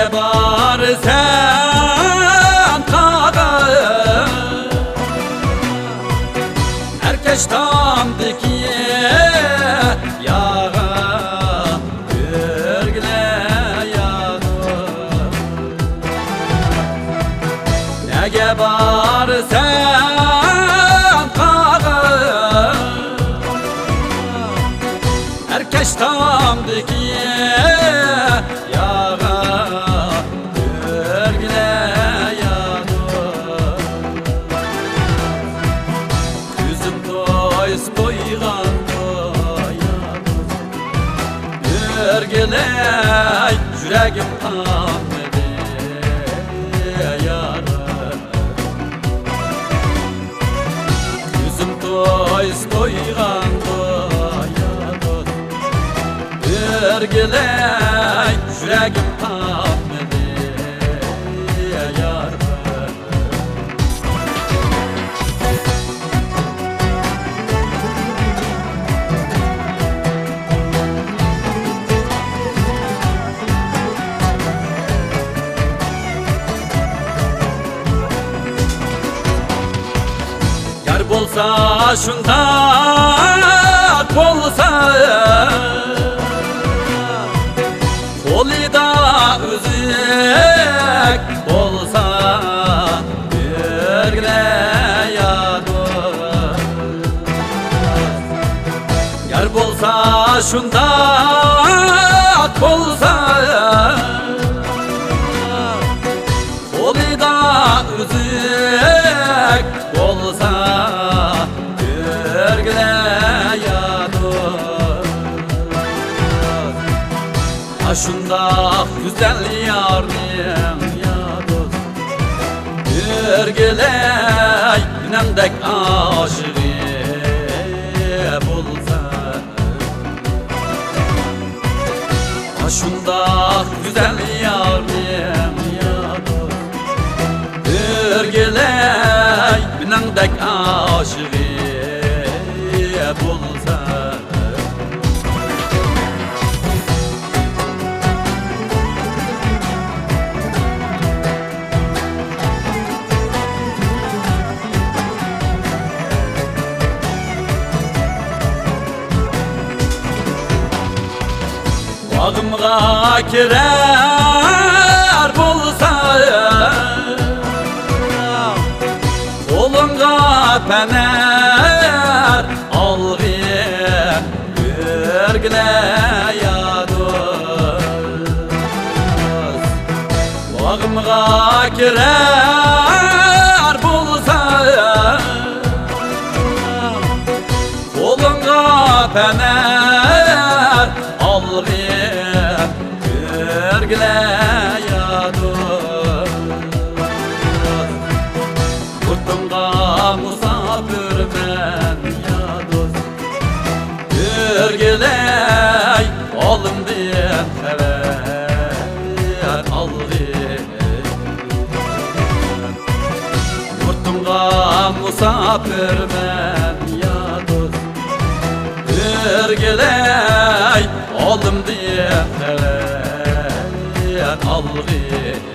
Nege var sen kağa Herkes tam dikiye yağa Gürgüle yağı Nege var sen kağa Herkes tam dikiye yağa Örgüley yüreğim anladı yara Yüzüm toys koygan yara Örgüley yüreğim anladı yara Bolsa şunda bolsa Koli da üzük bolsa Gürgüle yadır Yar bolsa şunda bolsa Koli da üzük bolsa Şunda güzel yarim ya dost Gürgüley nemdek aşığı bulsa Şunda güzel yarim ya dost Gürgüley nemdek aşığı bulsa Bağımga kirer bulsa Kolunga pener algı Gürgüle yadır Bağımga kirer bulsa Kolunga pener algı Gürgüle yadır Kurtumga musafir ben ya dost Gürgüle oğlum diyen sever algı Kurtumga musafir ben ya dost Gürgüle oğlum diyen sever algı